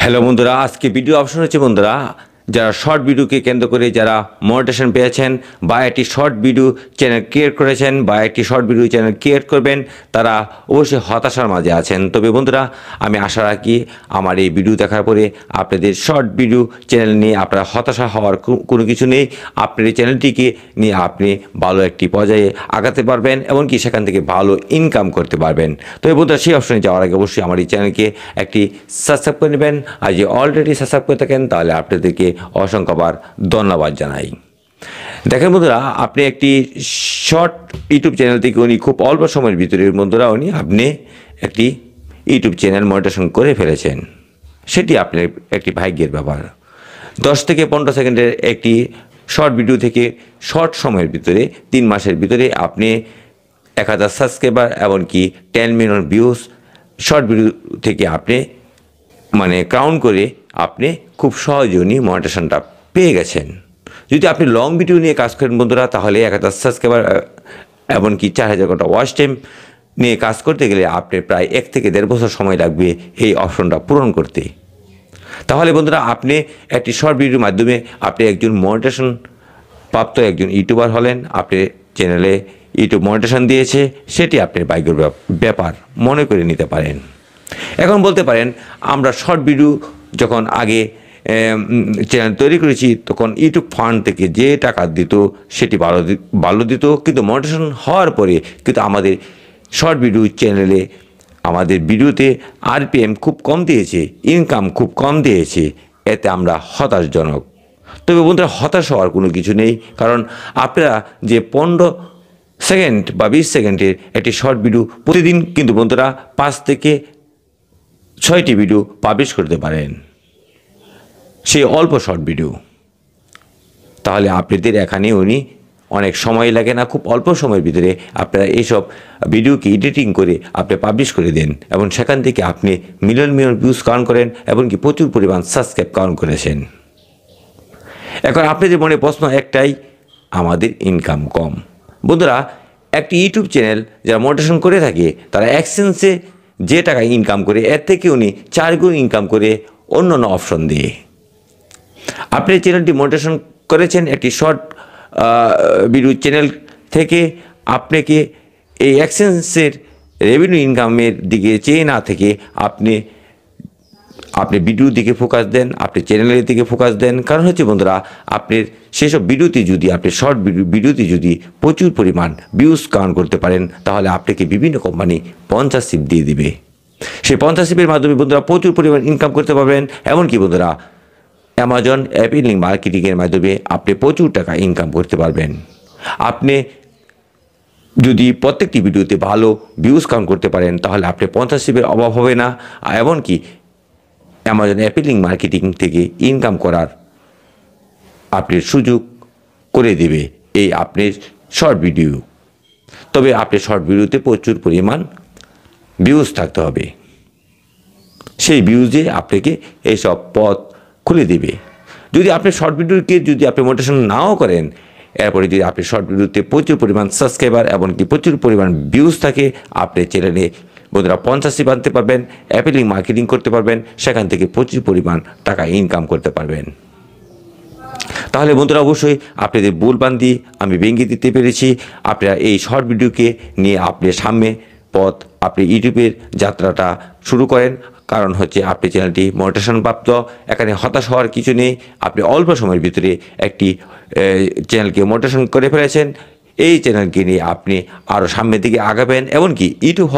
Hello বন্ধুরা, আজকে video option হচ্ছে বন্ধুরা যারা শর্ট ভিডিওকে কেন্দ্র করে যারা মোটিভেশন পেয়েছেন বা একটি শর্ট ভিডিও চ্যানেল ক্রিয়েট করেছেন বা একটি শর্ট ভিডিও চ্যানেল ক্রিয়েট করবেন, তারা অবশ্যই হতাশার মাঝে আছেন। তবে বন্ধুরা, আমি আশা রাখি আমার এই ভিডিও দেখার পরে আপনাদের শর্ট ভিডিও চ্যানেল নিয়ে আপনারা হতাশা হওয়ার কোনো কিছু নেই। আপনার এই চ্যানেলটিকে নিয়ে আপনি ভালো একটি পর্যায়ে আগাতে পারবেন, এমনকি সেখান থেকে ভালো ইনকাম করতে পারবেন। তবে বন্ধুরা, সেই অপশনে যাওয়ার আগে অবশ্যই আমার এই চ্যানেলকে একটি সাবস্ক্রাইব করে নেবেন। আর যে অলরেডি সাবস্ক্রাইব করে থাকেন তাহলে আপনাদেরকে অসংখ্যবার ধন্যবাদ জানাই। দেখেন বন্ধুরা, আপনি একটি শর্ট ইউটিউব চ্যানেল থেকে উনি খুব অল্প সময়ের ভিতরে বন্ধুরা আপনি একটি ইউটিউব চ্যানেল মনিটাইজেশন করে ফেলেছেন। সেটি আপনার একটি ভাগ্যের ব্যাপার। 10 থেকে 15 সেকেন্ডের একটি শর্ট ভিডিও থেকে শর্ট সময়ের ভিতরে 3 মাসের ভিতরে আপনি 1000 সাবস্ক্রাইবার এমনকি 10 মিলিয়ন ভিউজ শর্ট ভিডিও থেকে আপনি কাউন্ট করে আপনি খুব সহজেই উনি মনিটাইজেশনটা পেয়ে গেছেন। যদি আপনি লং ভিডিও নিয়ে কাজ করেন বন্ধুরা, তাহলে 1000 সাবস্ক্রাইবার এমনকি 4000 ঘন্টা ওয়াচ টাইম নিয়ে কাজ করতে গেলে আপনি প্রায় 1 থেকে 1.5 বছর সময় লাগবে এই অপশনটা পূরণ করতে। তাহলে বন্ধুরা, আপনি একটি শর্ট ভিডিওর মাধ্যমে আপনি একজন মনিটাইজেশন প্রাপ্ত একজন ইউটিউবার হলেন। আপনি চ্যানেলে ইউটিউব মনিটাইজেশন দিয়েছে, সেটি আপনার ভাগ্যের ব্যাপার মনে করে নিতে পারেন। এখন বলতে পারেন, আমরা শর্ট ভিডিও যখন আগে চ্যানেল তৈরি করেছি তখন ইউটিউব ফান্ড থেকে যে টাকা দিত সেটি ভালো দিত, কিন্তু মনিটাইজেশন হওয়ার পরে কিন্তু আমাদের শর্ট ভিডিও চ্যানেলে আমাদের ভিডিওতে আরপিএম খুব কম দিয়েছে, ইনকাম খুব কম দিয়েছে। এতে আমরা হতাশজনক। তবে বন্ধুরা, হতাশ হওয়ার কোনো কিছু নেই, কারণ আপনারা যে 15 সেকেন্ড বা 20 সেকেন্ডের একটি শর্ট ভিডিও প্রতিদিন কিন্তু বন্ধুরা 5 থেকে 6টি ভিডিও পাবলিশ করতে পারেন, সেই অল্প শর্ট ভিডিও। তাহলে আপনাদের এখানে উনি অনেক সময় লাগে না, খুব অল্প সময়ের ভিতরে আপনারা এইসব ভিডিওকে এডিটিং করে আপনি পাবলিশ করে দেন এবং সেখান থেকে আপনি মিলিয়ন মিলিয়ন ভিউজ কাউন্ট করেন এমনকি প্রচুর পরিমাণ সাবস্ক্রাইব কাউন্ট করেছেন। এখন আপনাদের মনে প্রশ্ন একটাই, আমাদের ইনকাম কম। বন্ধুরা, একটি ইউটিউব চ্যানেল যারা মোটিভেশন করে থাকে তারা অ্যাডসেন্সে যে টাকা ইনকাম করে এর থেকে উনি 4 গুণ ইনকাম করে অন্য অপশন দিয়ে। আপনি চ্যানেলটি মোটিভেশন করেছেন একটি শর্ট ভিডিও চ্যানেল থেকে, আপনাকে এই অ্যাডসেন্সের রেভিনিউ ইনকামের দিকে চেয়ে না থেকে আপনি ভিডিওর দিকে ফোকাস দেন, আপনি চ্যানেলের দিকে ফোকাস দেন। কারণ হচ্ছে বন্ধুরা, আপনার সেসব ভিডিওতে যদি আপনি শর্ট ভিডিওতে যদি প্রচুর পরিমাণ ভিউজ কাউন্ট করতে পারেন, তাহলে আপনাকে বিভিন্ন কোম্পানি স্পন্সরশিপ দিয়ে দিবে। সেই স্পন্সরশিপের মাধ্যমে বন্ধুরা প্রচুর পরিমাণ ইনকাম করতে পারবেন। এমনকি বন্ধুরা, অ্যামাজন অ্যাপিলিং মার্কেটিংয়ের মাধ্যমে আপনি প্রচুর টাকা ইনকাম করতে পারবেন। আপনি যদি প্রত্যেকটি ভিডিওতে ভালো ভিউজ কাউন্ট করতে পারেন, তাহলে আপনি স্পন্সরশিপের অভাব হবে না। এমনকি অ্যামাজন অ্যাপিলিং মার্কেটিং থেকে ইনকাম করার আপনার সুযোগ করে দেবে এই আপনার শর্ট ভিডিও। তবে আপনি শর্ট ভিডিওতে প্রচুর পরিমাণ ভিউজ থাকতে হবে, সেই ভিউজে আপনাকে এইসব পথ খুলে দেবে। যদি আপনি শর্ট ভিডিওকে যদি আপনি মোটিভেশন নাও করেন, এরপরে যদি আপনি শর্ট ভিডিওতে প্রচুর পরিমাণ সাবস্ক্রাইবার এমনকি প্রচুর পরিমাণ ভিউজ থাকে, আপনি চ্যানেলে বন্ধুরা স্পন্সরশিপ আনতে পারবেন, অ্যাপিলিং মার্কেটিং করতে পারবেন, সেখান থেকে প্রচুর পরিমাণ টাকা ইনকাম করতে পারবেন। তাহলে বন্ধুরা, অবশ্যই আপনাদের ভুলভ্রান্তি আমি ভেঙে দিতে পেরেছি। আপনারা এই শর্ট ভিডিওকে নিয়ে আপনি সামনে পথ আপনি ইউটিউবের যাত্রাটা শুরু করেন। কারণ হচ্ছে আপনি চ্যানেলটি মনিটাইজেশন প্রাপ্ত, এখানে হতাশ হওয়ার কিছু নেই। আপনি অল্প সময়ের ভিতরে একটি চ্যানেলকে মনিটাইজেশন করে ফেলেছেন। এই চ্যানেলকে নিয়ে আপনি আরও সামনের দিকে আগাবেন, এমনকি ইউটিউব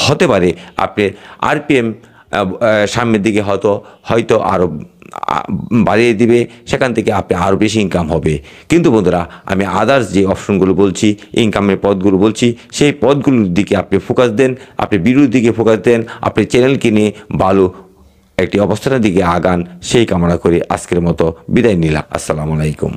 হতে পারে আপনি আরপিএম সামনের দিকে হয়তো আরও বাড়িয়ে দিবে, সেখান থেকে আপনি আরও বেশি ইনকাম হবে। কিন্তু বন্ধুরা, আমি আদার্স যে অপশনগুলো বলছি, ইনকামের পথগুলো বলছি, সেই পথগুলোর দিকে আপনি ফোকাস দেন, আপনি ভিডিওর দিকে ফোকাস দেন, আপনি চ্যানেলকে নিয়ে ভালো একটি অবস্থানের দিকে আগান, সেই কামনা করে আজকের মতো বিদায় নিলাম। আসসালামু আলাইকুম।